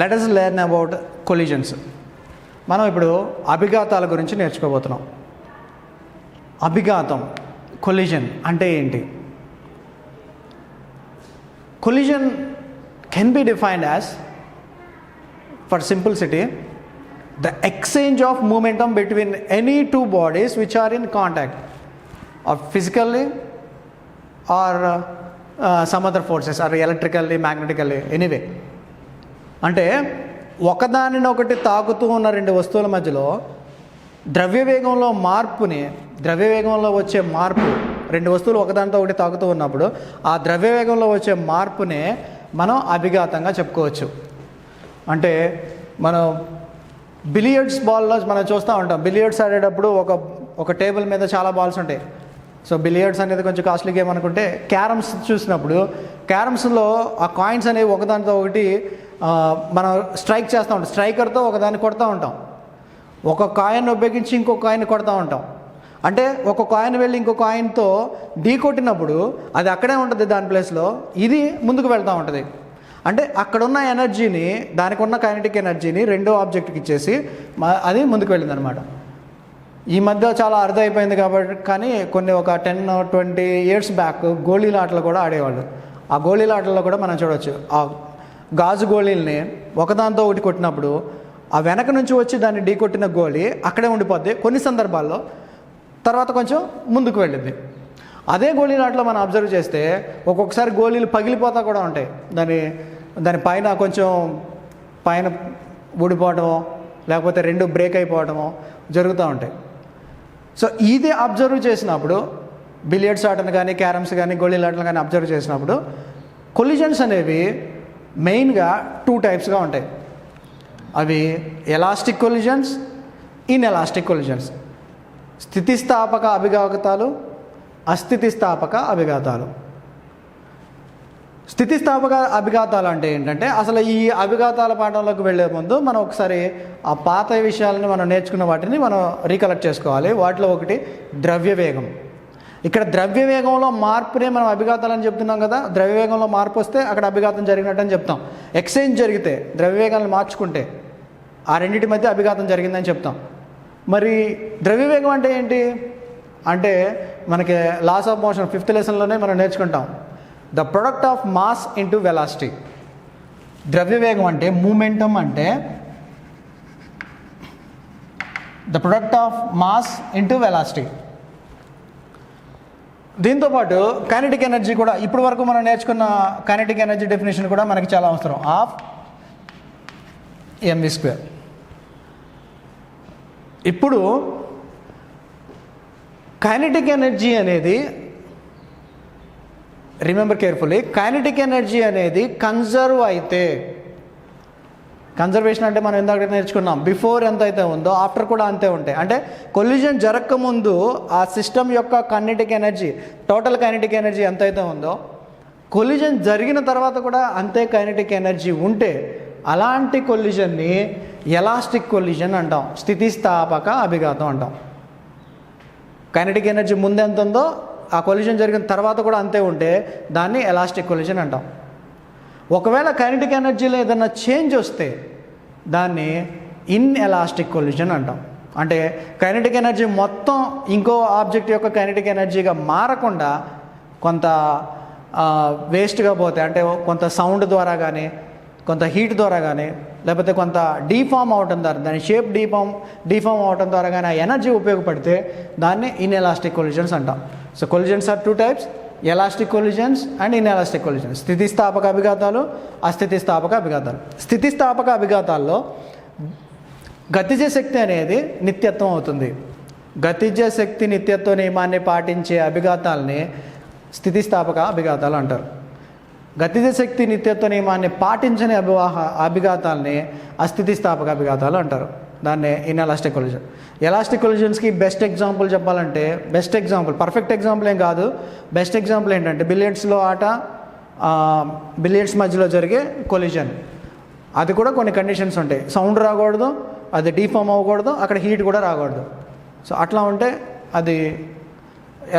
Let us learn about collisions. మనం ఇప్పుడు అభిఘాతాల గురించి నేర్చుకోబోతున్నాం. అభిఘాతం, కొలిజన్ అంటే ఏంటి? Collision can be defined as, for simplicity, the exchange of momentum between any two bodies which are in contact, or physically or some other forces, or electrically, magnetically, anyway. అంటే ఒకదానినొకటి తాకుతూ ఉన్న రెండు వస్తువుల మధ్యలో ద్రవ్యవేగంలో వచ్చే మార్పు, రెండు వస్తువులు ఒకదానితో ఒకటి తాకుతూ ఉన్నప్పుడు ఆ ద్రవ్యవేగంలో వచ్చే మార్పునే మనం అభిఘాతంగా చెప్పుకోవచ్చు. అంటే మనం బిలియర్డ్స్ బాల్లో మనం చూస్తూ ఉంటాం. బిలియర్డ్స్ ఆడేటప్పుడు ఒక టేబుల్ మీద చాలా బాల్స్ ఉంటాయి. సో బిలియర్డ్స్ అనేది కొంచెం కాస్ట్లీ గేమ్ అనుకుంటే, క్యారమ్స్ చూసినప్పుడు క్యారమ్స్లో ఆ కాయిన్స్ అనేవి ఒకదానితో ఒకటి మనం స్ట్రైక్ చేస్తూ ఉంటాం. స్ట్రైకర్తో ఒకదాన్ని కొడుతూ ఉంటాం. ఒక కాయిన్ ఉపయోగించి ఇంకో కాయిన్ కొడుతూ ఉంటాం. అంటే ఒక కాయిన్ వెళ్ళి ఇంకో కాయిన్తో ఢీ కొట్టినప్పుడు అది అక్కడే ఉంటుంది దాని ప్లేస్లో, ఇది ముందుకు వెళ్తూ ఉంటుంది. అంటే అక్కడున్న ఎనర్జీని, దానికి ఉన్న కైనెటిక్ ఎనర్జీని రెండో ఆబ్జెక్ట్కి ఇచ్చేసి అది ముందుకు వెళ్ళిందనమాట. ఈ మధ్య చాలా అర్థమైపోయింది కాబట్టి, కానీ ఒక 10-20 years బ్యాక్ గోళీల ఆటలు కూడా ఆడేవాళ్ళు. ఆ గోళీల ఆటల్లో కూడా మనం చూడవచ్చు, ఆ గాజు గోళీల్ని ఒకదాంతో ఒకటి కొట్టినప్పుడు ఆ వెనక నుంచి వచ్చి దాన్ని ఢీ కొట్టిన గోళీ అక్కడే ఉండిపోద్ది. కొన్ని సందర్భాల్లో తర్వాత కొంచెం ముందుకు వెళ్ళింది. అదే గోళీల ఆటలో మనం అబ్జర్వ్ చేస్తే ఒక్కొక్కసారి గోళీలు పగిలిపోతా కూడా ఉంటాయి. దాని పైన కొంచెం పైన ఊడిపోవడమో లేకపోతే రెండు బ్రేక్ అయిపోవడమో జరుగుతూ ఉంటాయి. సో ఇది అబ్జర్వ్ చేసినప్పుడు, బిలియర్డ్స్ ఆటను కానీ, క్యారమ్స్ కానీ, గోళీల ఆటలు కానీ అబ్జర్వ్ చేసినప్పుడు కొలిజన్స్ అనేవి మెయిన్గా 2 typesగా ఉంటాయి. అవి ఎలాస్టిక్ కొలిజన్స్, ఇన్ఎలాస్టిక్ కొలిజన్స్. స్థితిస్థాపక అభిఘాతాలు, అస్థితిస్థాపక అభిఘాతాలు. స్థితిస్థాపక అభిఘాతాలు అంటే ఏంటంటే, అసలు ఈ అభిఘాతాల పాఠంలోకి వెళ్ళే ముందు మనం ఒకసారి ఆ పాత విషయాలని మనం నేర్చుకున్న వాటిని మనం రీకలెక్ట్ చేసుకోవాలి. వాటిలో ఒకటి ద్రవ్యవేగం. ఇక్కడ ద్రవ్యవేగంలో మార్పునే మనం అభిఘాతాలని చెప్తున్నాం కదా. ద్రవ్యవేగంలో మార్పు వస్తే అక్కడ అభిఘాతం జరిగినట్టు అని చెప్తాం. ఎక్స్చేంజ్ జరిగితే, ద్రవ్యవేగాన్ని మార్చుకుంటే ఆ రెండింటి మధ్య అభిఘాతం జరిగిందని చెప్తాం. మరి ద్రవ్యవేగం అంటే ఏంటి అంటే, మనకి లాస్ ఆఫ్ మోషన్ 5th లెసన్లోనే మనం నేర్చుకుంటాం. The product of mass into velocity. ద్రవ్యవేగం అంటే, మూమెంటం అంటే the product of mass into velocity. దీంతోపాటు కైనెటిక్ ఎనర్జీ కూడా, ఇప్పటి వరకు మనం నేర్చుకున్న కైనెటిక్ ఎనర్జీ డెఫినేషన్ కూడా మనకి చాలా అవసరం. Of mv². ఇప్పుడు కైనెటిక్ ఎనర్జీ అనేది, రిమెంబర్ కేర్ఫుల్లీ, కైనెటిక్ ఎనర్జీ అనేది కన్జర్వ్ అయితే, కన్జర్వేషన్ అంటే మనం ఇందాక నేర్చుకున్నాం, బిఫోర్ ఎంత అయితే ఉందో ఆఫ్టర్ కూడా అంతే ఉంటాయి. అంటే కొలిజన్ జరగకముందు ఆ సిస్టమ్ యొక్క kinetic energy, total kinetic energy ఎంత అయితే ఉందో, కొలిజన్ జరిగిన తర్వాత కూడా అంతే కైనెటిక్ ఎనర్జీ ఉంటే అలాంటి కొలిజన్ని ఎలాస్టిక్ కొలిజన్ అంటాం, స్థితిస్థాపక అభిఘాతం అంటాం. కైనెటిక్ ఎనర్జీ ముందు ఎంత ఉందో ఆ కొలిజన్ జరిగిన తర్వాత కూడా అంతే ఉంటే దాన్ని ఎలాస్టిక్ కొలిజన్ అంటాం. ఒకవేళ కైనెటిక్ ఎనర్జీలో ఏదైనా చేంజ్ వస్తే దాన్ని ఇన్ఎలాస్టిక్ కొలిజన్ అంటాం. అంటే కైనెటిక్ ఎనర్జీ మొత్తం ఇంకో ఆబ్జెక్ట్ యొక్క కైనెటిక్ ఎనర్జీగా మారకుండా కొంత వేస్ట్గా పోతే, అంటే కొంత సౌండ్ ద్వారా కానీ, కొంత హీట్ ద్వారా కానీ, లేకపోతే కొంత డీఫామ్ అవటం ద్వారా, దాని షేప్ డీఫామ్ అవటం ద్వారా కానీ ఆ ఎనర్జీ ఉపయోగపడితే దాన్ని ఇన్ఎలాస్టిక్ కొలిజన్స్ అంటాం. So collisions are 2 types, elastic collisions and inelastic collisions. స్థితిస్థాపక అభిఘాతాలు, అస్థితిస్థాపక అభిఘాతాలు. స్థితిస్థాపక అభిఘాతాల్లో గతిజ శక్తి అనేది నిత్యత్వం అవుతుంది. గతిజ శక్తి నిత్యత్వ నియమాన్ని పాటించే అభిఘాతాలని స్థితిస్థాపక అభిఘాతాలు అంటారు. గతిజ శక్తి నిత్యత్వ నియమాన్ని పాటించని అభిఘాతాలని అస్థితిస్థాపక అభిఘాతాలు అంటారు. దాన్ని ఇన్ఎలాస్టిక్ కొలిజన్. ఎలాస్టిక్ కొలిజన్స్కి బెస్ట్ ఎగ్జాంపుల్ చెప్పాలంటే, బెస్ట్ ఎగ్జాంపుల్, పర్ఫెక్ట్ ఎగ్జాంపుల్ ఏం కాదు, బెస్ట్ ఎగ్జాంపుల్ ఏంటంటే బిలియర్డ్స్లో ఆట, బిలియర్డ్స్ మధ్యలో జరిగే కొలిజన్. అది కూడా కొన్ని కండిషన్స్ ఉంటాయి. సౌండ్ రాకూడదు, అది డీఫామ్ అవ్వకూడదు, అక్కడ హీట్ కూడా రాకూడదు. సో అట్లా ఉంటే అది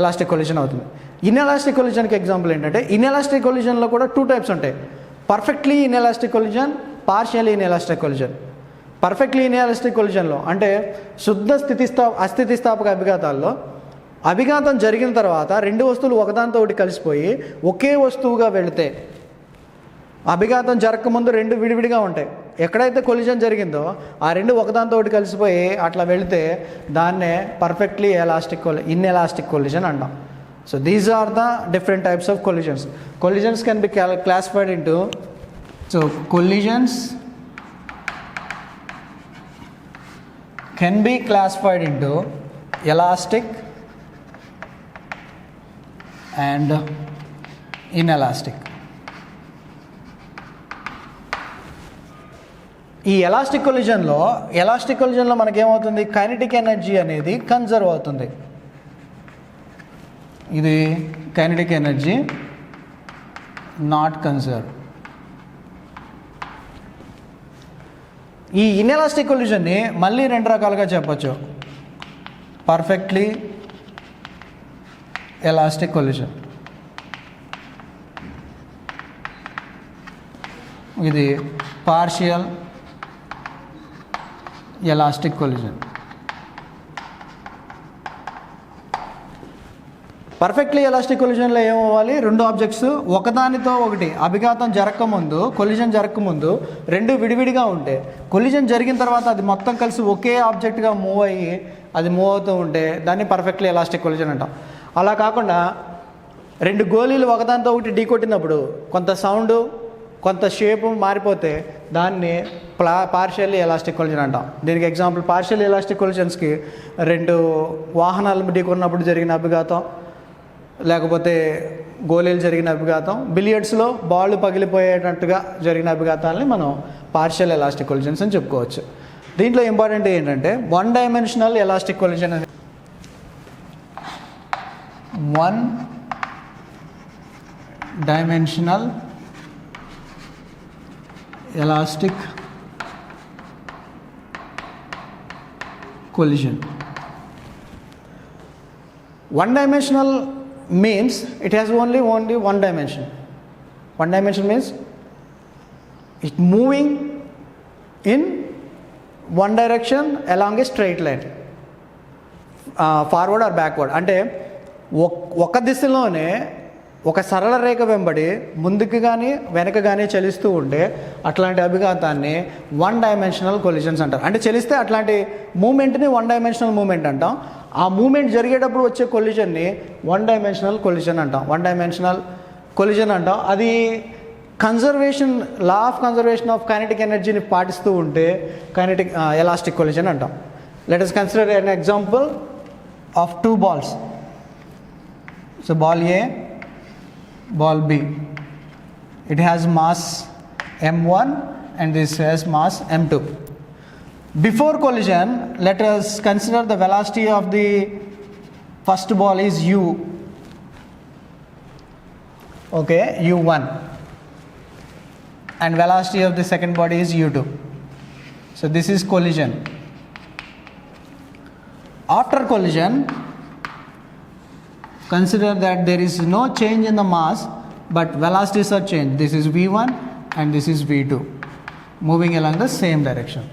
ఎలాస్టిక్ కొలిజన్ అవుతుంది. ఇన్ఎలాస్టిక్ కొలిజన్కి ఎగ్జాంపుల్ ఏంటంటే, ఇన్ఎలాస్టిక్ కొలిజన్లో కూడా 2 types ఉంటాయి. Perfectly inelastic collision partial inelastic collision. Perfectly inelastic కొలిజన్లో అంటే శుద్ధ అస్థితిస్థాపక అభిఘాతాల్లో అభిఘాతం జరిగిన తర్వాత రెండు వస్తువులు ఒకదానితో ఒకటి కలిసిపోయి ఒకే వస్తువుగా వెళితే, అభిఘాతం జరగకముందు రెండు విడివిడిగా ఉంటాయి, ఎక్కడైతే కొలిజన్ జరిగిందో ఆ రెండు ఒకదానితో ఒకటి కలిసిపోయి అట్లా వెళితే దాన్నే పర్ఫెక్ట్లీ ఇన్ఎలాస్టిక్ కొలిజన్ అంటాం. So these are the different types of collisions. Collisions can be classified into, so collisions can be classified into elastic and inelastic. ఈ ఎలాస్టిక్ కొలిజన్లో మనకేమవుతుంది, కైనెటిక్ ఎనర్జీ అనేది కన్జర్వ్ అవుతుంది. ఇది కైనెటిక్ ఎనర్జీ నాట్ కన్జర్వ్. ఈ inelastic కొలిజన్ని మళ్ళీ రెండు రకాలుగా చెప్పచ్చు. పర్ఫెక్ట్లీ elastic collision, ఇది partial elastic collision. Perfectly elastic కొలిజన్లో ఏమవ్వాలి, రెండు ఆబ్జెక్ట్స్ ఒకదానితో ఒకటి అభిఘాతం జరగకముందు, కొలిజన్ జరగకముందు రెండు విడివిడిగా ఉంటే, కొలిజన్ జరిగిన తర్వాత అది మొత్తం కలిసి ఒకే ఆబ్జెక్ట్గా మూవ్ అయ్యి అది మూవ్ అవుతూ ఉంటే దాన్ని పర్ఫెక్ట్లీ ఎలాస్టిక్ కొలిజన్ అంటాం. అలా కాకుండా రెండు గోళీలు ఒకదానితో ఒకటి ఢీ కొట్టినప్పుడు కొంత సౌండ్ కొంత షేపు మారిపోతే దాన్ని పార్షియల్లీ ఎలాస్టిక్ కొలిజన్ అంటాం. దీనికి ఎగ్జాంపుల్ పార్షియల్ ఎలాస్టిక్ కొలిజన్స్కి రెండు వాహనాలు ఢీ కొన్నప్పుడు జరిగిన అభిఘాతం, లేకపోతే గోళీలు జరిగిన అభిఘాతం, బిలియర్డ్స్లో బాల్ పగిలిపోయేటట్టుగా జరిగిన అభిఘాతాలని మనం పార్షియల్ ఎలాస్టిక్ కొలిజన్స్ అని చెప్పుకోవచ్చు. దీంట్లో ఇంపార్టెంట్ ఏంటంటే వన్ డైమెన్షనల్ ఎలాస్టిక్ కొలిజన్ అనేది one dimensional elastic collision. One dimensional means it has only one dimension. One dimension means it moving in one direction along a straight line, forward or backward. అంటే ఒక దిశలోనే ఒక సరళ రేఖ వెంబడి ముందుకు కానీ వెనక కానీ చలిస్తూ ఉంటే అట్లాంటి అభిఘాతాన్ని వన్ డైమెన్షనల్ కొలిజన్స్ అంటారు. అంటే చలిస్తే అట్లాంటి మూమెంట్ని వన్ డైమెన్షనల్ మూమెంట్ అంటాం. ఆ మూమెంట్ జరిగేటప్పుడు వచ్చే కొలిజన్ని వన్ డైమెన్షనల్ కొలిజన్ అంటాం. వన్ డైమెన్షనల్ కొలిజన్ అంటాం. అది law of conservation of kinetic ఎనర్జీని పాటిస్తూ ఉంటే కైనెటిక్ ఎలాస్టిక్ కొలిజన్ అంటాం. Let us consider an example of two balls. So ball A, ball B. It has mass m1 and this has mass m2. Before collision, let us consider the velocity of the first ball is u. Okay, u1. And velocity of the second body is u2. So this is collision. After collision, consider that there is no change in the mass but velocities are changed. This is v1 and this is v2 moving along the same direction.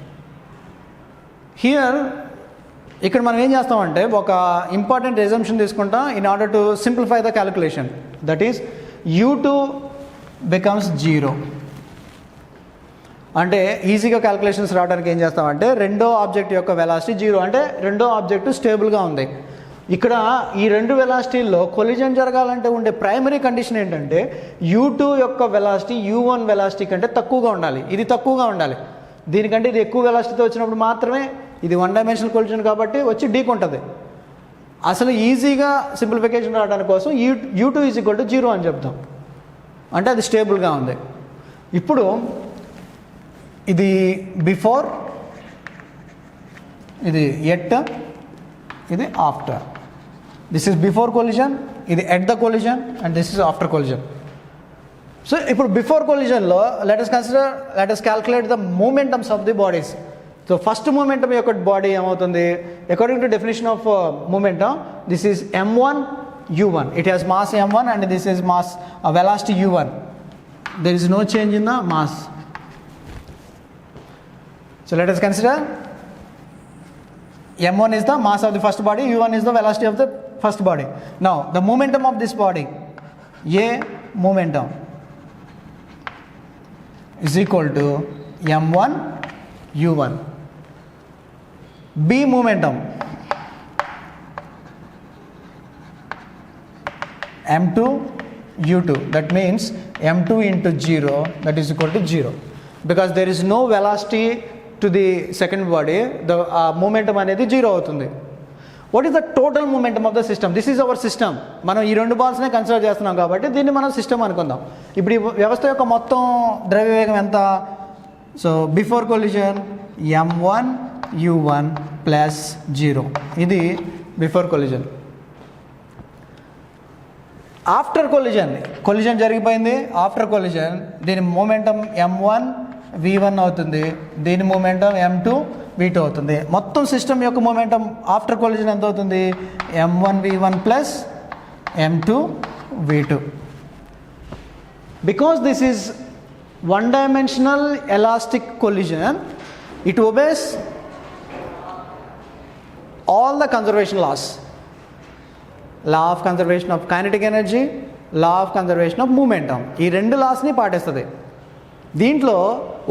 Here ఇక్కడ మనం ఏం చేస్తామంటే ఒక important assumption తీసుకుంటాం in order to simplify the calculation. That is u2 becomes 0. అంటే ఈజీగా calculations రావడానికి ఏం చేస్తామంటే రెండో ఆబ్జెక్ట్ యొక్క వెలాసిటీ 0 అంటే రెండో ఆబ్జెక్ట్ స్టేబుల్గా ఉంది. ఇక్కడ ఈ రెండు వెలాసిటీల్లో కొలిజన్ జరగాలంటే ఉండే ప్రైమరీ కండిషన్ ఏంటంటే u2 యొక్క వెలాసిటీ u1 వెలాసిటీ కంటే తక్కువగా ఉండాలి. ఇది తక్కువగా ఉండాలి. దీనికంటే ఇది ఎక్కువ వెలాసిటీతో వచ్చినప్పుడు మాత్రమే ఇది వన్ డైమెన్షనల్ కొలిజన్ కాబట్టి వచ్చి ఢీకొంటుంది. అసలు ఈజీగా సింప్లిఫికేషన్ రావడానికి కోసం u2 ఈజ్ ఈక్వల్ టు 0 అని చెప్తాం. అంటే అది స్టేబుల్గా ఉంది. ఇప్పుడు ఇది బిఫోర్, ఇది ఎట్, ఇది after. This is before collision, ఇది at the collision and this is after collision. So ఇప్పుడు బిఫోర్ కొలిజన్లో let us calculate the momentums of the bodies. So first momentum యొక్క బాడీ ఏమవుతుంది according to definition of momentum, this is m1 u1. It has mass m1 and this is mass velocity u1. There is no change in the mass. So let us consider m1 is the mass of the first body, u1 is the velocity of the first body. Now the momentum of this body, a momentum, is equal to m1 u1. B momentum, m2 u2, that means m2 into 0, that is equal to 0, because there is no velocity to the second body, the momentum అనేది 0 అవుతుంది. What is the total momentum of the system? This is our system. మనం ఈ రెండు బాల్స్నే consider చేస్తున్నాం కాబట్టి దీన్ని మనం system అనుకుందాం. ఇప్పుడు ఈ వ్యవస్థ యొక్క మొత్తం ద్రవ్యవేగం ఎంత? So before collision m1 u1 plus 0, ఇది బిఫోర్ కొలిజన్. ఆఫ్టర్ కొలిజన్ జరిగిపోయింది. ఆఫ్టర్ కొలిజన్ దీని మూమెంటం m1 v1 అవుతుంది, దీని మూమెంటం m2 v2 అవుతుంది. మొత్తం సిస్టమ్ యొక్క మూమెంటం ఆఫ్టర్ కొలిజన్ ఎంత అవుతుంది? m1 v1 plus m2 v2. Because this is one dimensional elastic collision, it obeys all the conservation laws. Law of conservation of kinetic energy, law of conservation of momentum, ఈ రెండు లాస్ని పాటిస్తుంది. దీంట్లో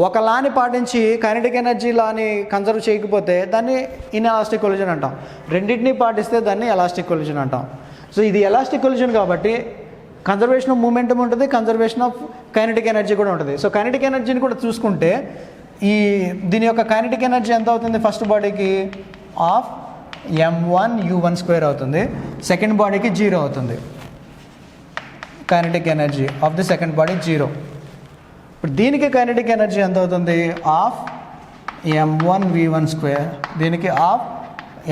ఒక లాని పాటించి kinetic energy లాని conserve చేయకపోతే దాన్ని inelastic collision అంటాం. రెండింటినీ పాటిస్తే దాన్ని ఎలాస్టిక్ కొలిజన్ అంటాం. సో ఇది ఎలాస్టిక్ కొలిజన్ కాబట్టి కన్జర్వేషన్ ఆఫ్ మూమెంటం ఉంటుంది, కన్జర్వేషన్ ఆఫ్ కైనెటిక్ ఎనర్జీ కూడా ఉంటుంది. సో కైనెటిక్ ఎనర్జీని కూడా చూసుకుంటే దీని యొక్క కైనెటిక్ ఎనర్జీ ఎంత అవుతుంది? ఫస్ట్ బాడీకి ఆఫ్ m1 u1 స్క్వేర్ అవుతుంది, సెకండ్ బాడీకి 0 అవుతుంది. Kinetic energy of the second body 0. ఇప్పుడు దీనికి కైనెటిక్ ఎనర్జీ ఎంత అవుతుంది? ఆఫ్ m1 v1 స్క్వేర్, దీనికి ఆఫ్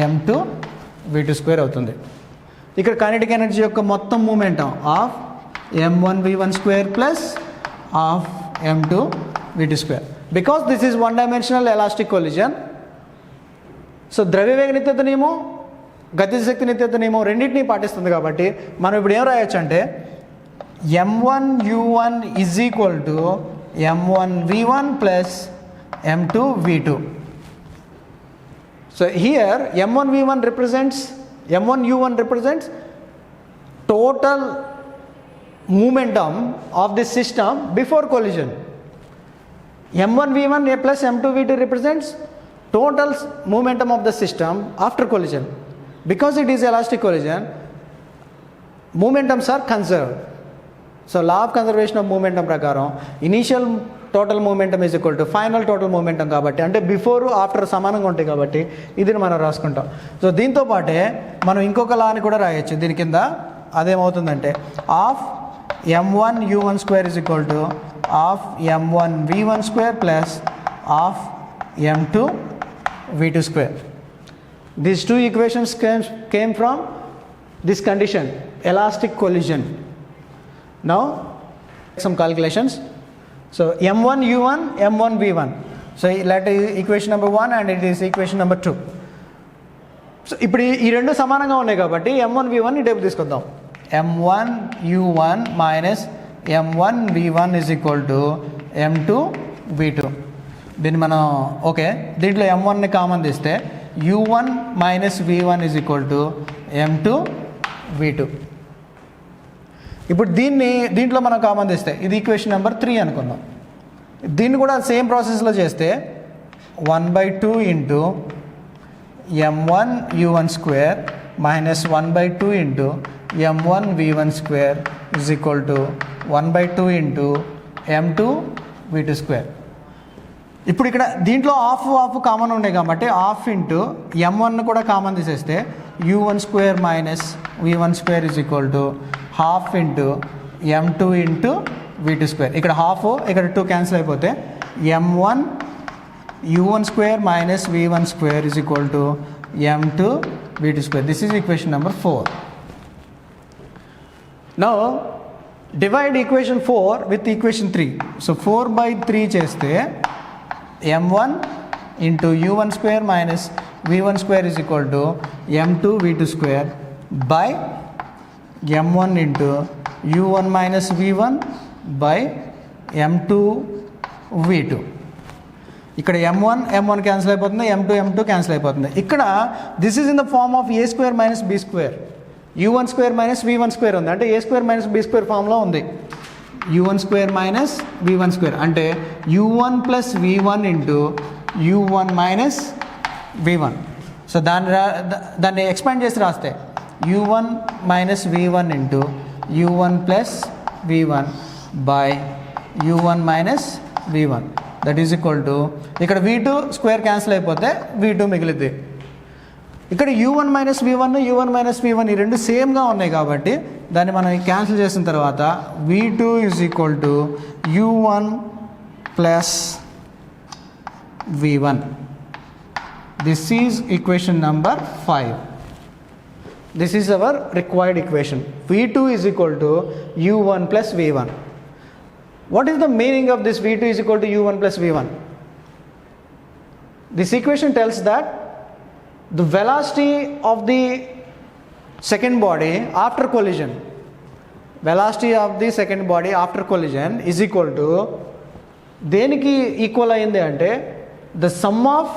m2 v2 స్క్వేర్ అవుతుంది. ఇక్కడ కైనెటిక్ ఎనర్జీ యొక్క మొత్తం momentum half m1 v1 square plus half m2 v2 square. Because this is one dimensional elastic collision, so ద్రవ్యవేగ నిత్యత నియమం, గతిశక్తి నిత్యత నియమం రెండింటినీ పాటిస్తుంది కాబట్టి మనం ఇప్పుడు ఏం రాయొచ్చు అంటే m1 u1 is equal to m1 v1 plus m2 v2. So here m1 v1 represents, m1 u1 represents total momentum of the system before collision. m1 v1 plus m2 v2 represents total momentum of the system after collision. Because it is elastic collision, momentums are conserved. So law of conservation of momentum ప్రకారం initial total momentum is equal to final total momentum కాబట్టి, అంటే before after సమానంగా ఉంటాయి కాబట్టి ఇది మనం రాసుకుంటాం. So దీంతో పాటే మనం ఇంకొక లాని కూడా రాయొచ్చు దీని కింద. అదేమవుతుందంటే half m1 u1 square is equal to half m1 v1 square plus half m2 v2 square. These two equations came from this condition, elastic collision. Now some calculations. So m1 u1, m1 v1. So let equation number 1 and it is equation number 2. So ఇప్పుడు ఈ రెండు సమానంగా ఉన్నాయి కాబట్టి m1 v1 ఈ type తీసుకొద్దాం. m1 u1 minus m1 v1 is equal to m2 v2. దీన్ని మనం ఓకే, దీంట్లో m1ని కామన్ తీస్తే u1 minus v1 is equal to m2 v2. ఇప్పుడు దీంట్లో మనం కామన్ తీస్తే ఇది ఈక్వేషన్ నెంబర్ 3 అనుకుందాం. దీన్ని కూడా సేమ్ ప్రాసెస్లో చేస్తే 1/2 into m1 u1 square minus 1/2 into m1 v1 square is equal to 1/2 into m2 v2 square. ఇప్పుడు ఇక్కడ దీంట్లో హాఫ్ కామన్ ఉన్నాయి కాబట్టి హాఫ్ ఇంటూ m1 కూడా కామన్ తీసేస్తే u1 square minus v1 square is equal to half into m2 into v2 square. ఇక్కడ half, ఇక్కడ 2 cancel అయిపోతే m1 u1 square minus v1 square is equal to m2 v2 square. This is equation number 4. Now divide equation 4 with equation 3. So 4/3 చేస్తే m1 into u1 square minus v1 square is equal to m2 v2 square by m1 into u1 minus v1 by m2 v2. ఇక్కడ m1 cancel అయిపోతుంది, m2 cancel అయిపోతుంది. ఇక్కడ this is in the form of a square minus b square, u1 square minus v1 square ఉంది, అంటే a square minus b square ఫామ్లో ఉంది. u1 square minus v1 square అంటే u1 plus v1 into u1 minus v1. So దాన్ని expand చేసి రాస్తే u1 minus v1 into u1 plus v1 by u1 minus v1 that is equal to ఇక్కడ v2 square cancel అయిపోతే v2 మిగిలిద్ది. ఇక్కడ u1 minus v1 ఈ రెండు సేమ్గా ఉన్నాయి కాబట్టి దాన్ని మనం క్యాన్సిల్ చేసిన తర్వాత v2 is equal to u1 plus v1. This is equation number 5. This is our required equation. v2 is equal to u1 plus v1. What is the meaning of this v2 is equal to u1 plus v1? This equation tells that the velocity of the second body after collision, velocity of the second body after collision is equal to దేనికి equal అయింది అంటే the sum of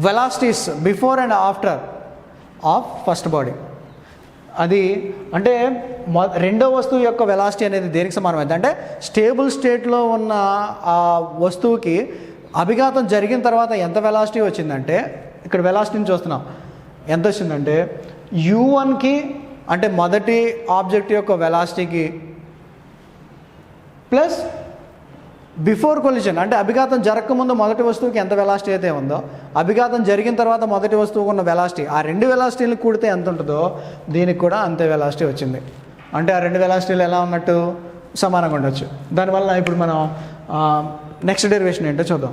velocities before and after of first body. అది అంటే రెండో వస్తువు యొక్క velocity అనేది దేనికి సమానమైంది అంటే స్టేబుల్ స్టేట్లో ఉన్న ఆ వస్తువుకి అభిఘాతం జరిగిన తర్వాత ఎంత వెలాసిటీ వచ్చిందంటే ఇక్కడ వెలాసిటీని చూస్తున్నాం, ఎంత వచ్చిందంటే u1కి అంటే మొదటి ఆబ్జెక్ట్ యొక్క వెలాసిటీకి ప్లస్ బిఫోర్ కొలిజన్ అంటే అభిఘాతం జరగకముందు మొదటి వస్తువుకి ఎంత వెలాసిటీ అయితే ఉందో అభిఘాతం జరిగిన తర్వాత మొదటి వస్తువుకు ఉన్న వెలాసిటీ, ఆ రెండు వెలాసిటీలు కూడితే ఎంత ఉంటుందో దీనికి కూడా అంతే వెలాసిటీ వచ్చింది. అంటే ఆ రెండు వెలాసిటీలు ఎలా ఉన్నట్టు సమానంగా ఉండొచ్చు. దానివల్ల ఇప్పుడు మనం నెక్స్ట్ డెరివేషన్ ఏంటో చూద్దాం.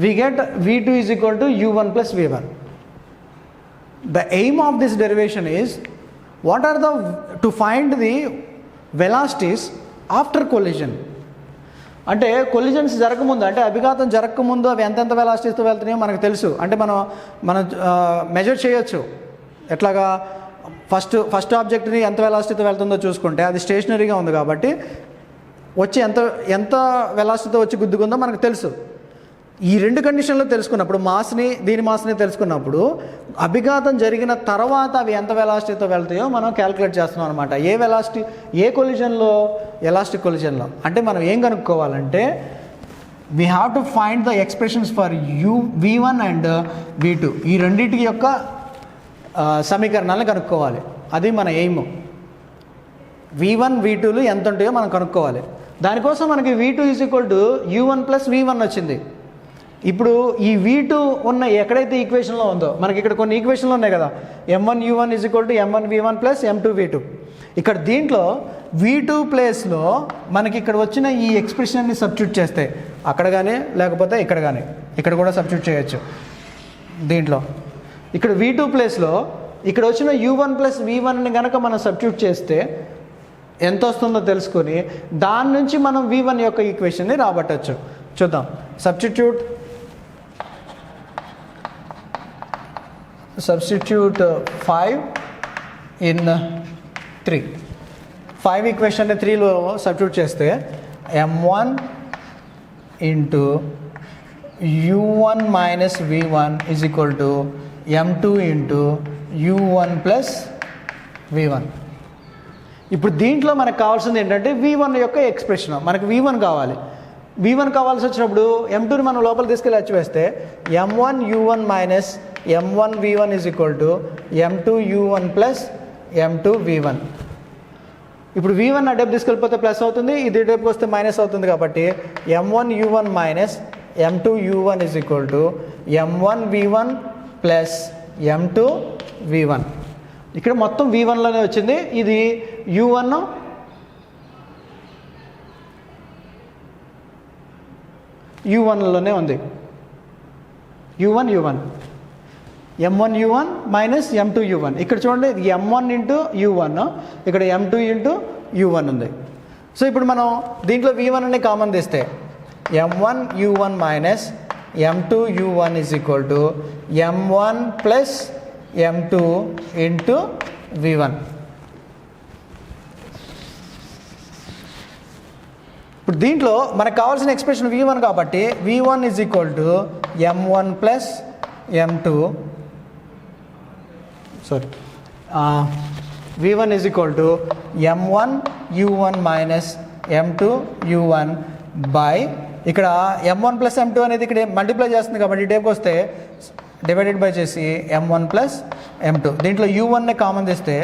we get v2 is equal to u1 plus v1. The aim of this derivation is to find the velocities after collision. అంటే కొలిజన్స్ జరగకముందు అంటే అభిఘాతం జరగకముందు అవి ఎంతెంత వెలాసిటీస్తో వెళ్తున్నాయో మనకు తెలుసు. అంటే మనం మెజర్ చేయొచ్చు. ఎట్లాగా ఫస్ట్ ఆబ్జెక్ట్ని ఎంత వెలాసిటీతో వెళ్తుందో చూసుకుంటే అది స్టేషనరీగా ఉంది కాబట్టి వచ్చి ఎంత వెలాసిటీతో వచ్చి గుద్దుకుందో మనకు తెలుసు. ఈ రెండు కండిషన్లో తెలుసుకున్నప్పుడు దీని మాస్ని తెలుసుకున్నప్పుడు అభిఘాతం జరిగిన తర్వాత అవి ఎంత వెలాసిటీతో వెళ్తాయో మనం క్యాలిక్యులేట్ చేస్తున్నాం అనమాట. ఏ వెలాసిటీ ఏ కొలిజన్లో, ఎలాస్టిక్ కొలిజన్లో. అంటే మనం ఏం కనుక్కోవాలంటే we have to find the expressions for v1 and v2 ఈ రెండింటి యొక్క సమీకరణాలను కనుక్కోవాలి. అది మన ఎయిమ్. v1 v2లు ఎంత ఉంటాయో మనం కనుక్కోవాలి. దానికోసం మనకి v2 is equal to u1 plus v1 వచ్చింది. ఇప్పుడు ఈ v2 ఉన్న ఎక్కడైతే ఈక్వేషన్లో ఉందో మనకి ఇక్కడ కొన్ని ఈక్వేషన్లు ఉన్నాయి కదా, m1 u1 is equal to m1 v1 plus m2 v2. ఇక్కడ దీంట్లో v2 ప్లేస్లో మనకి ఇక్కడ వచ్చిన ఈ ఎక్స్ప్రెషన్ని సబ్స్టిట్యూట్ చేస్తే అక్కడ కానీ లేకపోతే ఇక్కడ కానీ ఇక్కడ కూడా సబ్స్టిట్యూట్ చేయొచ్చు. దీంట్లో ఇక్కడ v2 ప్లేస్లో ఇక్కడ వచ్చిన u1 ప్లస్ v1ని కనుక మనం సబ్స్టిట్యూట్ చేస్తే ఎంత వస్తుందో తెలుసుకొని దాని నుంచి మనం v1 యొక్క ఈక్వేషన్ని రాబట్టచ్చు. చూద్దాం. Substitute 5 in 3. 5 ఈక్వేషన్ని 3లో సబ్స్టిట్యూట్ చేస్తే m1 into u1 minus v1 is equal to m2 into u1 plus v1. ఇప్పుడు దీంట్లో మనకు కావాల్సింది ఏంటంటే v1 యొక్క ఎక్స్ప్రెషన్. మనకు v1 కావాలి. v1 కావాల్సి వచ్చినప్పుడు m2ని మనం లోపల తీసుకెళ్ళి అచ్చివేస్తే m1 u1 minus m1 v1 is equal to m2 u1 plus m2 v1. ఇప్పుడు v1 అడేపు తీసుకెళ్ళిపోతే ప్లస్ అవుతుంది, ఇది అడేపుకి వస్తే మైనస్ అవుతుంది కాబట్టి m1 u1 minus m2 u1 is equal to m1 v1 plus m2 v1. ఇక్కడ మొత్తం v1లోనే వచ్చింది. ఇది u1లోనే ఉంది. u1 m1 u1 minus m2 u1. ఇక్కడ చూడండి ఇది m1 ఇంటూ u1, ఇక్కడ m2 ఇంటూ u1 ఉంది. సో ఇప్పుడు మనం దీంట్లో v1 అని కామన్ తీస్తే m1 u1 minus m2 u1 is equal to m1 plus m2 into v1. ఇప్పుడు దీంట్లో మనకు కావాల్సిన ఎక్స్ప్రెషన్ v1 కాబట్టి v1 is equal to m1 plus m2 sorry v1 is equal to m1 u1 minus m2 u1 by ఇక్కడ m1 plus m2 అనేది ఇక్కడ multiply చేస్తుంది కాబట్టి ఈ టైప్కి వస్తే డివైడెడ్ బై చేసి m1 ప్లస్ m2 దీంట్లో u1ని కామన్ తీస్తే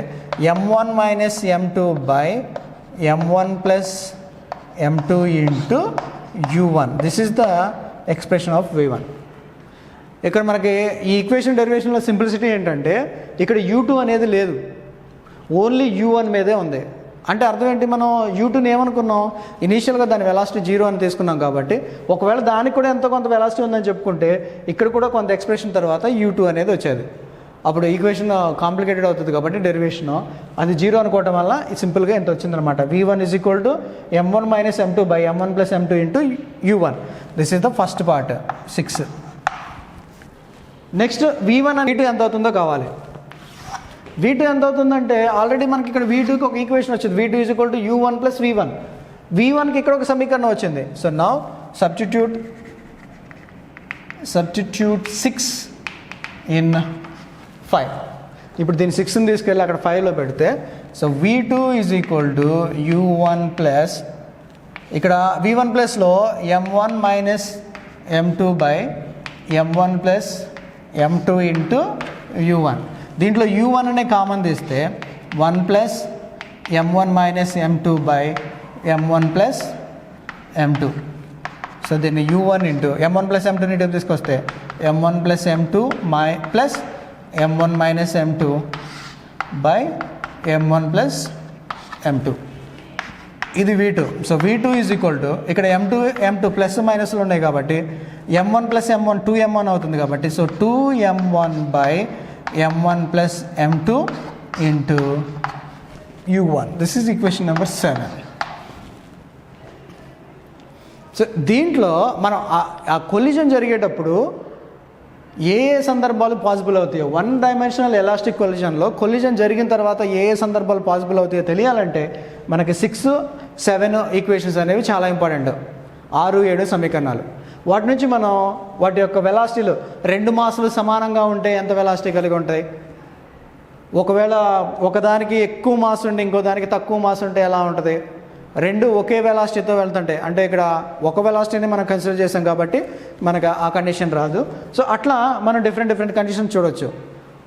m1 minus m2 by m1 plus m2 into u1. This is the expression of v1. ఇక్కడ మనకి ఈ ఈక్వేషన్ డెరివేషన్లో సింప్లిసిటీ ఏంటంటే ఇక్కడ u2 అనేది లేదు, ఓన్లీ u1 మీదే ఉంది. అంటే అర్థం ఏంటి, మనం u2ని ఏమనుకున్నాం, ఇనీషియల్గా దాని వెలాసిటీ 0 అని తీసుకున్నాం కాబట్టి ఒకవేళ దానికి కూడా ఎంతో కొంత వెలాసిటీ ఉందని చెప్పుకుంటే ఇక్కడ కూడా కొంత ఎక్స్ప్రెషన్ తర్వాత u2 అనేది వచ్చేది. అప్పుడు ఈక్వేషన్ కాంప్లికేటెడ్ అవుతుంది కాబట్టి డెరివేషన్ అది 0 అనుకోవటం వల్ల సింపుల్గా ఎంత వచ్చిందనమాట. v1 is equal to m1 minus m2 by m1 plus m2 into u1. This is the first part 6. Next v1 అని v2 ఎంత అవుతుందో కావాలి. v2 ఎంత అవుతుందంటే ఆల్రెడీ మనకి ఇక్కడ v2కి ఒక ఈక్వేషన్ వచ్చింది, v2 is equal to u1 plus v1. v1కి ఇక్కడ ఒక సమీకరణం వచ్చింది. So now substitute 6 in 5. ఇప్పుడు దీన్ని 6ని తీసుకెళ్ళి అక్కడ 5లో పెడితే so v2 is equal to u1 plus ఇక్కడ v1 ప్లస్లో m1 minus m2 by m1 plus m2 into u1. దీంట్లో u1 అనే కామన్ తీస్తే 1 plus m1 minus m2 by m1 plus m2. So దీన్ని u1 into m1 plus m2 into తీసుకొస్తే m1 plus m2 plus m1 minus m2 by m1 plus m2. ఇది v2. So v2 is equal to ఇక్కడ m2 plus మైనస్లు ఉన్నాయి కాబట్టి m1 plus m1 2m1 అవుతుంది కాబట్టి so 2m1 by m1 plus m2 into u1. This is equation number 7. So దీంట్లో మనం ఆ కొలిజన్ జరిగేటప్పుడు ఏ సందర్భాలు పాసిబుల్ అవుతాయో, 1 డైమెన్షనల్ ఎలాస్టిక్ కొలిజన్ జరిగిన తర్వాత ఏ సందర్భాలు పాసిబుల్ అవుతాయో తెలియాలంటే మనకి 6, 7 ఈక్వేషన్స్ అనేవి చాలా ఇంపార్టెంట్. 6, 7 సమీకరణాలు. వాటి నుంచి మనం వాటి యొక్క వెలాసిటీలు 2 మాసులు సమానంగా ఉంటే ఎంత వెలాసిటీ కలిగి ఉంటాయి, ఒకవేళ ఒకదానికి ఎక్కువ మాస్ ఉండి ఇంకో దానికి తక్కువ మాస్ ఉంటే ఎలా ఉంటుంది, 2 ఒకే వెలాసిటీతో వెళ్తుంటే అంటే ఇక్కడ ఒక వెలాసిటీని మనం కన్సిడర్ చేసాం కాబట్టి మనకు ఆ కండిషన్ రాదు. సో అట్లా మనం డిఫరెంట్ కండిషన్ చూడొచ్చు.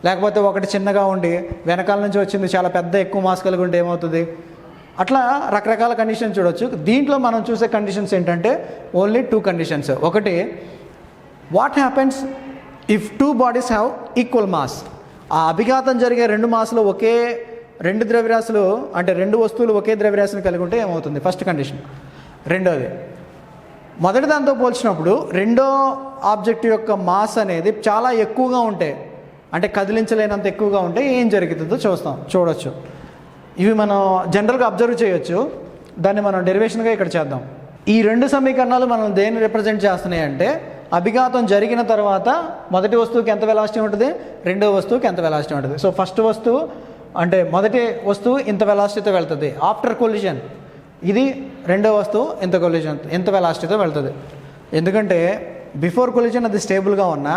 లేకపోతే ఒకటి చిన్నగా ఉండి వెనకాల నుంచి వచ్చింది చాలా పెద్ద ఎక్కువ మాస్ కలిగి ఉంటే ఏమవుతుంది, అట్లా రకరకాల కండిషన్ చూడొచ్చు. దీంట్లో మనం చూసే కండిషన్స్ ఏంటంటే ఓన్లీ 2 కండిషన్స్. ఒకటి, what happens if 2 bodies have equal mass. ఆ అభిఘాతం జరిగే 2 మాస్లో ఒకే 2 ద్రవ్యరాశులు అంటే 2 వస్తువులు ఒకే ద్రవ్యరాశిని కలిగి ఉంటే ఏమవుతుంది, ఫస్ట్ కండిషన్. రెండోది, మొదటి దాంతో పోల్చినప్పుడు రెండో ఆబ్జెక్ట్ యొక్క మాస్ అనేది చాలా ఎక్కువగా ఉంటే అంటే కదిలించలేనంత ఎక్కువగా ఉంటే ఏం జరుగుతుందో చూడొచ్చు. ఇవి మనం జనరల్గా అబ్జర్వ్ చేయొచ్చు. దాన్ని మనం డెరివేషన్గా ఇక్కడ చేద్దాం. ఈ 2 సమీకరణాలు మనం దేన్ని రిప్రజెంట్ చేస్తున్నాయి అంటే అభిఘాతం జరిగిన తర్వాత మొదటి వస్తువుకి ఎంత వెలాసిటీ ఉంటుంది, రెండో వస్తువుకి ఎంత వెలాసిటీ ఉంటుంది. సో ఫస్ట్ వస్తువు అంటే మొదటి వస్తువు ఇంత వెలాసిటీతో వెళ్తుంది ఆఫ్టర్ కొలిజన్, ఇది రెండో వస్తువు ఇంత వెలాసిటీతో వెళ్తుంది. ఎందుకంటే బిఫోర్ కొలిజన్ అది స్టేబుల్గా ఉన్నా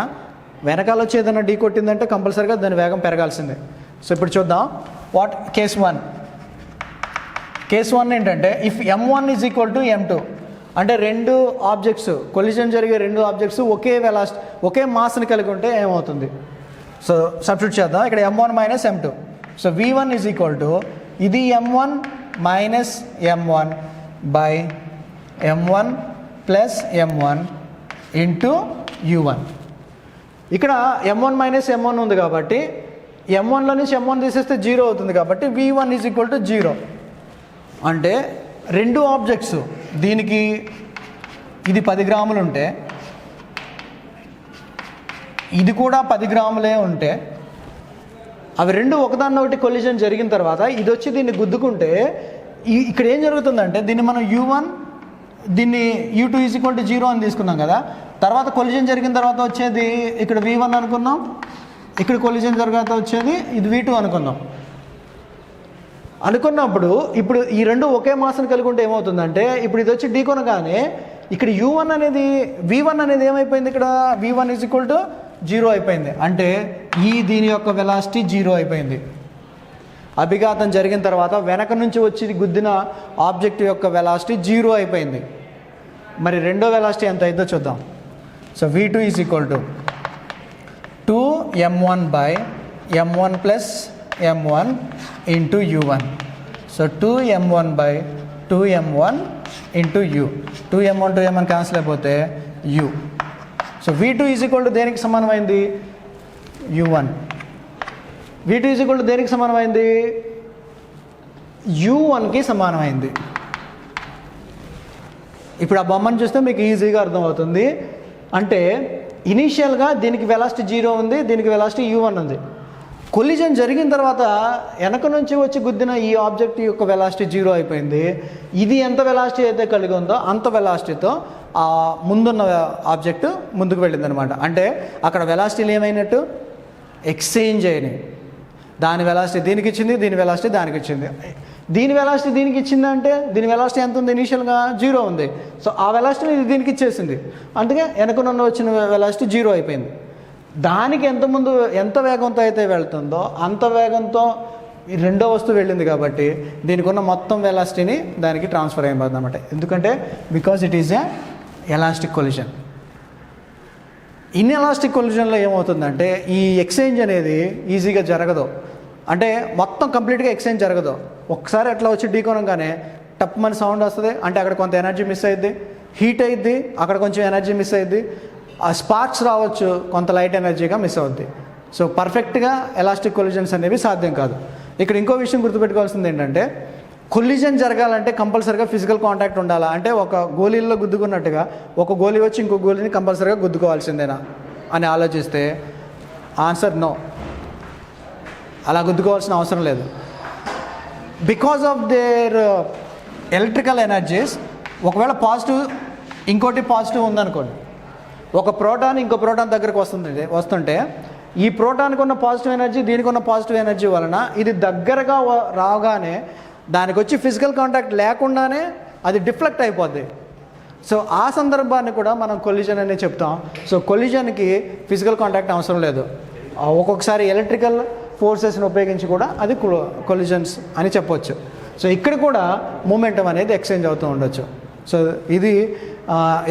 వెనకాల వచ్చి ఏదైనా ఢీ కొట్టిందంటే కంపల్సరీగా దాని వేగం పెరగాల్సిందే. సో ఇప్పుడు చూద్దాం వాట్ కేస్ 1. కేస్ 1 ఏంటంటే if m1 is equal to m2 అంటే 2 ఆబ్జెక్ట్స్ కొలిజన్ జరిగే 2 ఆబ్జెక్ట్స్ ఒకే మాస్ని కలిగి ఉంటే ఏమవుతుంది. సో సబ్స్టిట్యూట్ చేద్దాం. ఇక్కడ m1 minus m2. So v1 is equal to ఇది m1 minus m1 by m1 plus m1 into u1. ఇక్కడ m1 మైనస్ m1 ఉంది కాబట్టి m1లో నుంచి m1 తీసేస్తే 0 అవుతుంది కాబట్టి v1 ఈజ్ ఈక్వల్ టు 0. అంటే 2 ఆబ్జెక్ట్స్ దీనికి ఇది 10 గ్రాములు ఉంటే ఇది కూడా 10 గ్రాములే ఉంటే అవి 2 ఒకదాన్ని ఒకటి కొలిజన్ జరిగిన తర్వాత ఇది వచ్చి దీన్ని గుద్దుకుంటే ఇక్కడ ఏం జరుగుతుందంటే దీన్ని మనం u1 దీన్ని u2 ఈజ్ ఈక్వల్ టు 0 అని తీసుకున్నాం కదా. తర్వాత కొలిజన్ జరిగిన తర్వాత వచ్చేది ఇక్కడ v1 అనుకున్నాం, ఇక్కడ కొలిజన్ తర్వాత వచ్చేది ఇది v2 అనుకుందాం. అనుకున్నప్పుడు ఇప్పుడు ఈ రెండు ఒకే మాస్ని కలిగి ఉంటే ఏమవుతుందంటే ఇప్పుడు ఇది వచ్చి ఢీకొనగానే ఇక్కడ u1 అనేది v1 అనేది ఏమైపోయింది, ఇక్కడ v1 = 0 అయిపోయింది. అంటే దీని యొక్క వెలాసిటీ 0 అయిపోయింది. అభిఘాతం జరిగిన తర్వాత వెనక నుంచి వచ్చి గుద్దిన ఆబ్జెక్ట్ యొక్క వెలాసిటీ 0 అయిపోయింది. మరి రెండో వెలాసిటీ ఎంత అయిందో చూద్దాం. So v2 = 2m1/m1 + m1 into u1. So 2m1/2m1 into u. 2m1 cancel అయిపోతే u. సో v2 = దేనికి సమానమైంది, u1. v2 = దేనికి సమానమైంది, u1కి సమానమైంది. ఇప్పుడు ఆ బొమ్మను చూస్తే మీకు ఈజీగా అర్థమవుతుంది. అంటే ఇనీషియల్గా దీనికి వెలాసిటీ 0 ఉంది, దీనికి వెలాసిటీ u1 ఉంది. కొలిజన్ జరిగిన తర్వాత వెనక నుంచి వచ్చి గుద్దిన ఈ ఆబ్జెక్ట్ యొక్క వెలాసిటీ 0 అయిపోయింది. ఇది ఎంత వెలాసిటీ అయితే కలిగి ఉందో అంత వెలాసిటీతో ఆ ముందున్న ఆబ్జెక్ట్ ముందుకు వెళ్ళిందనమాట. అంటే అక్కడ వెలాసిటీలు ఏమైనట్టు ఎక్స్చేంజ్ అయినాయి. దాని వెలాసిటీ దీనికి ఇచ్చింది, దీని వెలాసిటీ దానికి ఇచ్చింది. దీని వెలాసిటీ దీనికి ఇచ్చిందంటే దీని వెలాసిటీ ఎంత ఉంది, ఇనీషియల్గా 0 ఉంది. సో ఆ వెలాసిటీ ఇది దీనికి ఇచ్చేసింది. అందుకే వెనకనున్న వచ్చిన వెలాసిటీ 0 అయిపోయింది. దానికి ఎంత వేగంతో అయితే వెళ్తుందో అంత వేగంతో ఈ రెండో వస్తువు వెళ్ళింది కాబట్టి దీనికి ఉన్న మొత్తం వెలాసిటీని దానికి ట్రాన్స్ఫర్ అయిపోతుంది అనమాట. ఎందుకంటే because it is a elastic collision. Inelastic కొలిజన్లో ఏమవుతుందంటే ఈ ఎక్స్చేంజ్ అనేది ఈజీగా జరగదు. అంటే మొత్తం కంప్లీట్గా ఎక్స్చేంజ్ జరగదు. ఒకసారి అట్లా వచ్చి ఢీకొనగానే టప్ మన సౌండ్ వస్తుంది. అంటే అక్కడ కొంత ఎనర్జీ మిస్ అయ్యిద్ది, హీట్ అయ్యిద్ది, అక్కడ కొంచెం ఎనర్జీ మిస్ అయ్యిద్ది, ఆ స్పార్క్స్ రావచ్చు, కొంత లైట్ ఎనర్జీగా మిస్ అవుద్ది. సో పర్ఫెక్ట్గా ఎలాస్టిక్ కొలిజన్స్ అనేవి సాధ్యం కాదు. ఇక్కడ ఇంకో విషయం గుర్తుపెట్టుకోవాల్సింది ఏంటంటే కొలిజన్ జరగాలంటే కంపల్సరీగా ఫిజికల్ కాంటాక్ట్ ఉండాలా. అంటే ఒక గోళీల్లో గుద్దుకున్నట్టుగా ఒక గోళీ వచ్చి ఇంకో గోళీని కంపల్సరీగా గుద్దుకోవాల్సిందేనా అని ఆలోచిస్తే ఆన్సర్ నో. అలా గుద్దుకోవాల్సిన అవసరం లేదు. Because of their electrical energies ఒకవేళ పాజిటివ్ ఇంకోటి పాజిటివ్ ఉందనుకోండి, ఒక ప్రోటాన్ ఇంకో ప్రోటాన్ దగ్గరకు వస్తుంటే ఈ ప్రోటాన్కి ఉన్న పాజిటివ్ ఎనర్జీ దీనికి ఉన్న పాజిటివ్ ఎనర్జీ వలన ఇది దగ్గరగా రాగానే దానికి వచ్చి ఫిజికల్ కాంటాక్ట్ లేకుండానే అది డిఫ్లెక్ట్ అయిపోద్ది. సో ఆ సందర్భాన్ని కూడా మనం కొలిజన్ అనే చెప్తాం. సో కొలిజన్కి ఫిజికల్ కాంటాక్ట్ అవసరం లేదు. ఒక్కొక్కసారి ఎలక్ట్రికల్ ఫోర్సెస్ని ఉపయోగించి కూడా అది కొలిజన్స్ అని చెప్పవచ్చు. సో ఇక్కడ కూడా మూమెంటం అనేది ఎక్స్చేంజ్ అవుతూ ఉండొచ్చు. సో ఇది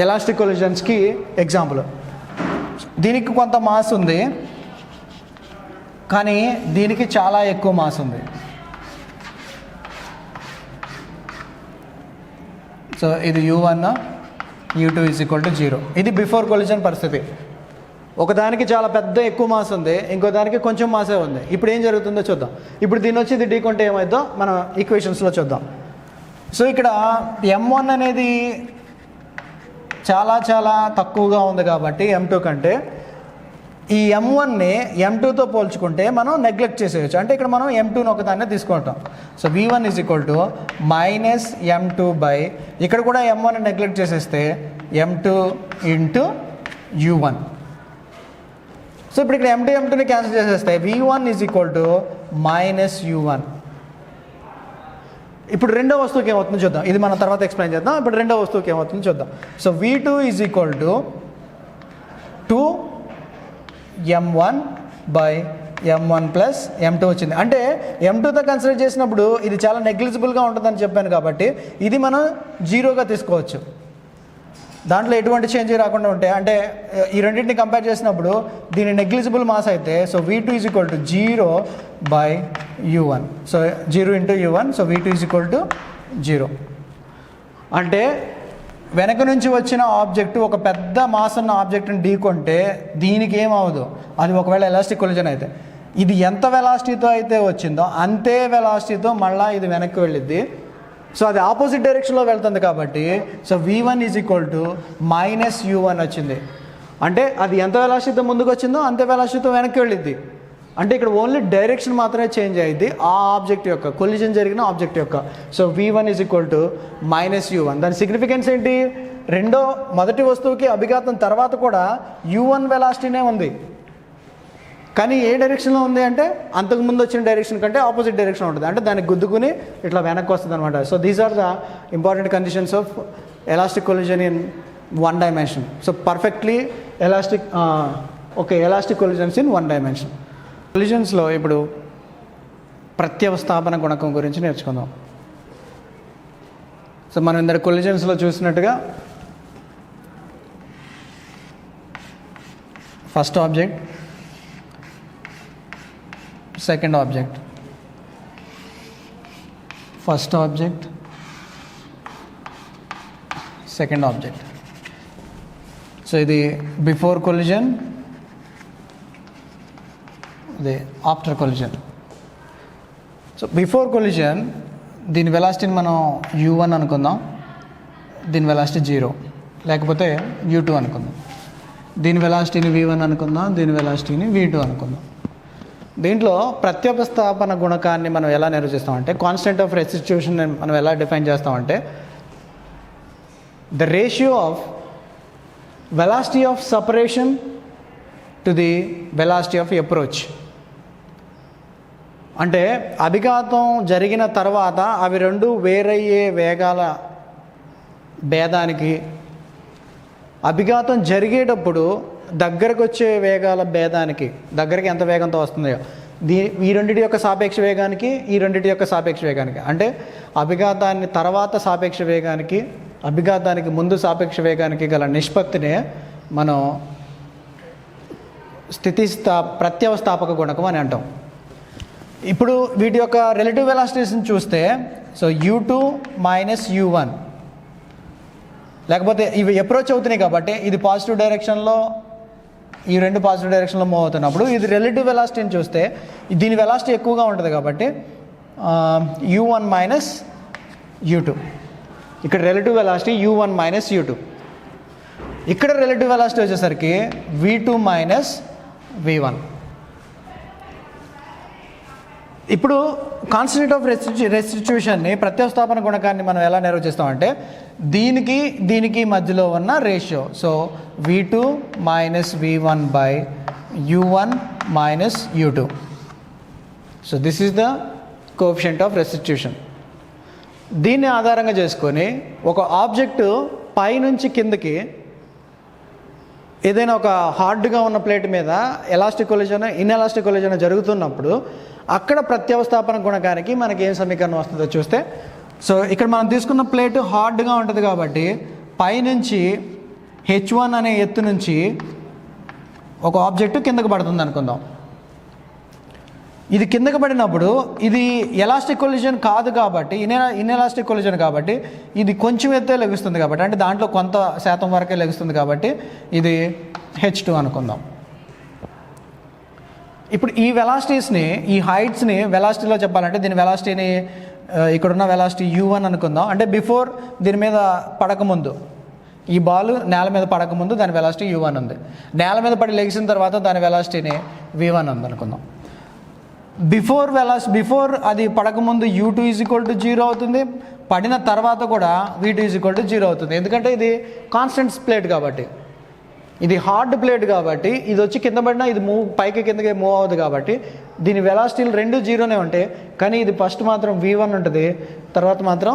ఎలాస్టిక్ కొలిజన్స్కి ఎగ్జాంపుల్. దీనికి కొంత మాస్ ఉంది, కానీ దీనికి చాలా ఎక్కువ మాస్ ఉంది. సో ఇది u1, u2 = 0. ఇది బిఫోర్ కొలిజన్ పరిస్థితి. ఒకదానికి చాలా పెద్ద ఎక్కువ మాస్ ఉంది, ఇంకో దానికి కొంచెం మాసే ఉంది. ఇప్పుడు ఏం జరుగుతుందో చూద్దాం. ఇప్పుడు దీని వచ్చి ఇది ఢీకొంటే ఏమైందో మనం ఈక్వేషన్స్లో చూద్దాం. సో ఇక్కడ m1 అనేది చాలా చాలా తక్కువగా ఉంది కాబట్టి m2 కంటే ఈ m1ని m2తో పోల్చుకుంటే మనం నెగ్లెక్ట్ చేసేయచ్చు. అంటే ఇక్కడ మనం m2ని ఒకదాన్నే తీసుకుంటాం. సో v1 = -m2 ఇక్కడ కూడా m1ని నెగ్లెక్ట్ చేసేస్తే m2 × u1. సో ఇప్పుడు ఇక్కడ m2ని క్యాన్సిల్ చేసేస్తే v1 = -u1. ఇప్పుడు రెండో వస్తువుకి ఏమవుతుందో చూద్దాం. ఇది మనం తర్వాత ఎక్స్ప్లెయిన్ చేద్దాం. ఇప్పుడు రెండో వస్తువుకి ఏమవుతుందో చూద్దాం. సో v2 = 2m1/m1 + m2 వచ్చింది. అంటే m2తో కన్సిడర్ చేసినప్పుడు ఇది చాలా నెగ్లిజిబుల్గా ఉంటుందని చెప్పాను కాబట్టి ఇది మనం 0గా తీసుకోవచ్చు. దాంట్లో ఎటువంటి చేంజ్ రాకుండా ఉంటే, అంటే ఈ రెండింటిని కంపేర్ చేసినప్పుడు దీని నెగ్లిజిబుల్ మాస్ అయితే so v2 = 0/u1. So 0 × u1. So v2 = 0. అంటే వెనక నుంచి వచ్చిన ఆబ్జెక్టు ఒక పెద్ద మాస్ ఉన్న ఆబ్జెక్ట్ని ఢీకొంటే దీనికి ఏమవదు. అది ఒకవేళ ఎలాస్టిక్ కొలిజన్ అయితే ఇది ఎంత వెలాసిటీతో అయితే వచ్చిందో అంతే వెలాసిటీతో మళ్ళీ ఇది వెనక్కి వెళ్ళిద్ది. సో అది ఆపోజిట్ డైరెక్షన్లో వెళ్తుంది కాబట్టి సో v1 = -u1 వచ్చింది. అంటే అది ఎంత వెలాసిటీతో ముందుకు వచ్చిందో అంతే వెలాసిటీతో వెనక్కి వెళ్ళిద్ది. అంటే ఇక్కడ ఓన్లీ డైరెక్షన్ మాత్రమే చేంజ్ అయ్యింది ఆ ఆబ్జెక్ట్ యొక్క, కొలిజన్ జరిగిన ఆబ్జెక్ట్ యొక్క. So v1 = -u1. దాని సిగ్నిఫికెన్స్ ఏంటి? మొదటి వస్తువుకి అభిఘాతం తర్వాత కూడా u1 వెలాసిటీనే ఉంది, కానీ ఏ డైరెక్షన్లో ఉంది అంటే అంతకుముందు వచ్చిన డైరెక్షన్ కంటే ఆపోజిట్ డైరెక్షన్ ఉంటుంది, అంటే దానికి గుద్దుకుని ఇట్లా వెనక్కి వస్తుంది అనమాట. So these are the important conditions of elastic collision in one dimension. So perfectly elastic collisions in one dimension. కొలిజన్స్లో ఇప్పుడు ప్రత్యవస్థాపన గుణకం గురించి నేర్చుకుందాం. సో మనం ఇందరు కొలిజన్స్లో చూసినట్టుగా first object, second object, first object, second object. So ఇది బిఫోర్ కొలిజన్, ఇది after collision. So before collision దీని వెలాసిటీని మనం u1 అనుకుందాం, దీని వెలాసిటీ 0, లేకపోతే u2 అనుకుందాం. దీని వెలాసిటీని v1 అనుకుందాం, దీని వెలాసిటీని v2 అనుకుందాం. దీంట్లో ప్రత్యవస్థాపన గుణకాన్ని మనం ఎలా నిర్వచిస్తామంటే, కాన్స్టెంట్ ఆఫ్ రెస్టిట్యూషన్ మనం ఎలా డిఫైన్ చేస్తామంటే, the ratio of velocity of separation to the velocity of approach. అంటే అభిఘాతం జరిగిన తర్వాత అవి రెండు వేరయ్యే వేగాల భేదానికి, అభిఘాతం జరిగేటప్పుడు దగ్గరకు వచ్చే వేగాల భేదానికి, దగ్గరికి ఎంత వేగంతో వస్తుందో ఈ రెండింటి యొక్క సాపేక్ష వేగానికి, ఈ రెండింటి యొక్క సాపేక్ష వేగానికి, అంటే అభిఘాతాన్ని తర్వాత సాపేక్ష వేగానికి, అభిఘాతానికి ముందు సాపేక్ష వేగానికి గల నిష్పత్తినే మనం ప్రత్యవస్థాపక గుణకం అని అంటాం. ఇప్పుడు వీటి యొక్క రిలేటివ్ వెలాసిటీస్ని చూస్తే, సో u2 మైనస్ u1, లేకపోతే ఇవి అప్రోచ్ అవుతున్నాయి కాబట్టి ఇది పాజిటివ్ డైరెక్షన్లో, ఈ రెండు పాజిటివ్ డైరెక్షన్లో మూవ్ అవుతున్నప్పుడు ఇది రిలేటివ్ వెలాసిటీని చూస్తే దీని వెలాసిటీ ఎక్కువగా ఉంటుంది కాబట్టి u1 మైనస్ u2. ఇక్కడ relative velocity u1 minus u2. ఇక్కడ రిలేటివ్ వెలాసిటీ వచ్చేసరికి v2 మైనస్ v1. ఇప్పుడు కాన్స్టెంట్ ఆఫ్ రెస్టిట్యూషన్ని, ప్రత్యవస్థాపన గుణకాన్ని మనం ఎలా నిర్వచిస్తామంటే, దీనికి మధ్యలో ఉన్న ratio. So v2 minus v1 by u1 minus u2. So this is the coefficient of restitution. దీన్ని ఆధారంగా చేసుకొని ఒక ఆబ్జెక్టు పై నుంచి కిందకి ఏదైనా ఒక హార్డ్గా ఉన్న ప్లేట్ మీద ఎలాస్టిక్ కొలిజన్, ఇన్ఎలాస్టిక్ కొలిజన్ జరుగుతున్నప్పుడు అక్కడ ప్రత్యవస్థాపన గుణకానికి మనకి ఏం సమీకరణం వస్తుందో చూస్తే, సో ఇక్కడ మనం తీసుకున్న ప్లేట్ హార్డ్గా ఉంటుంది కాబట్టి పైనుంచి h1 అనే ఎత్తు నుంచి ఒక ఆబ్జెక్టు కిందకు పడుతుంది అనుకుందాం. ఇది కిందకు పడినప్పుడు ఇది ఎలాస్టిక్ కొలిజన్ కాదు కాబట్టి, ఇన్ఎలాస్టిక్ కొలిజన్ కాబట్టి ఇది కొంచెం ఎత్తే లెగుస్తుంది కాబట్టి, అంటే దాంట్లో కొంత శాతం వరకే లెగుస్తుంది కాబట్టి ఇది h2 అనుకుందాం. ఇప్పుడు ఈ వెలాసిటీస్ని, ఈ హైట్స్ని వెలాసిటీలో చెప్పాలంటే దీని వెలాసిటీని, ఇక్కడున్న వెలాసిటీ u1 అనుకుందాం. అంటే బిఫోర్ దీని మీద పడకముందు, ఈ బాల్ నేల మీద పడకముందు దాని వెలాసిటీ u1 ఉంది. నేల మీద పడి లెగిసిన తర్వాత దాని వెలాసిటీని v1 ఉంది అనుకుందాం. బిఫోర్ అది పడకముందు u2 0 అవుతుంది, పడిన తర్వాత కూడా v2 0 అవుతుంది. ఎందుకంటే ఇది కాన్స్టెంట్ ప్లేట్ కాబట్టి, ఇది హార్డ్ ప్లేట్ కాబట్టి ఇది వచ్చి కింద పడినా ఇది పైకి కిందకి మూవ్ అవుతుంది కాబట్టి దీని వెలాసిటీలు రెండు 0నే ఉంటాయి. కానీ ఇది ఫస్ట్ మాత్రం v1 ఉంటుంది, తర్వాత మాత్రం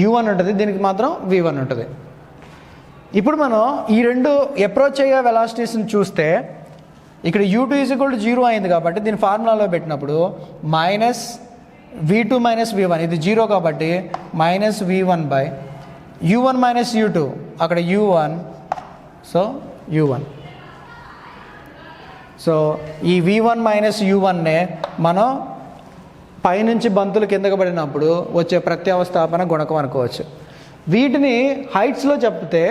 u1 ఉంటుంది, దీనికి మాత్రం v1 ఉంటుంది. ఇప్పుడు మనం ఈ రెండు అప్రోచ్ అయ్యే వెలాసిటీస్ని చూస్తే ఇక్కడ u2 0 అయింది కాబట్టి దీని ఫార్ములాలో పెట్టినప్పుడు మైనస్ v2 మైనస్ v1, ఇది 0 కాబట్టి minus v1 by u1 minus u2, అక్కడ u1, సో u1. సో ఈ v1 మైనస్ u1నే మనం పైనుంచి బంతులు కిందకు పడినప్పుడు వచ్చే ప్రత్యవస్థాపన గుణకం అనుకోవచ్చు. వీటిని హైట్స్లో చెప్తే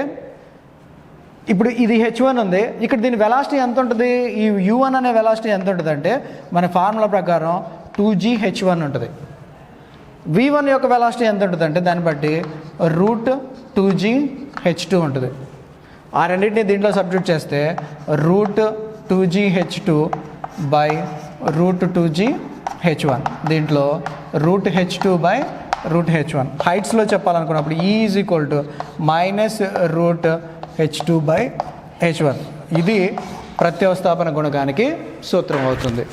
ఇప్పుడు ఇది h1 ఉంది, ఇక్కడ దీని వెలాసిటీ ఎంత ఉంటుంది, ఈ u1 అనే వెలాసిటీ ఎంత ఉంటుంది అంటే మన ఫార్ములా ప్రకారం 2gh1 ఉంటుంది. v1 యొక్క వెలాసిటీ ఎంత ఉంటుంది అంటే దాన్ని బట్టి రూట్ 2gh2 ఉంటుంది. ఆ రెండింటిని దీంట్లో సబ్స్టిట్యూట్ చేస్తే route 2gh2 by root 2gh1, దీంట్లో root h2 by root h1. హైట్స్లో చెప్పాలనుకున్నప్పుడు e is equal to minus root h2 by h1. ఇది ప్రత్యవస్థాపన గుణకానికి సూత్రం అవుతుంది.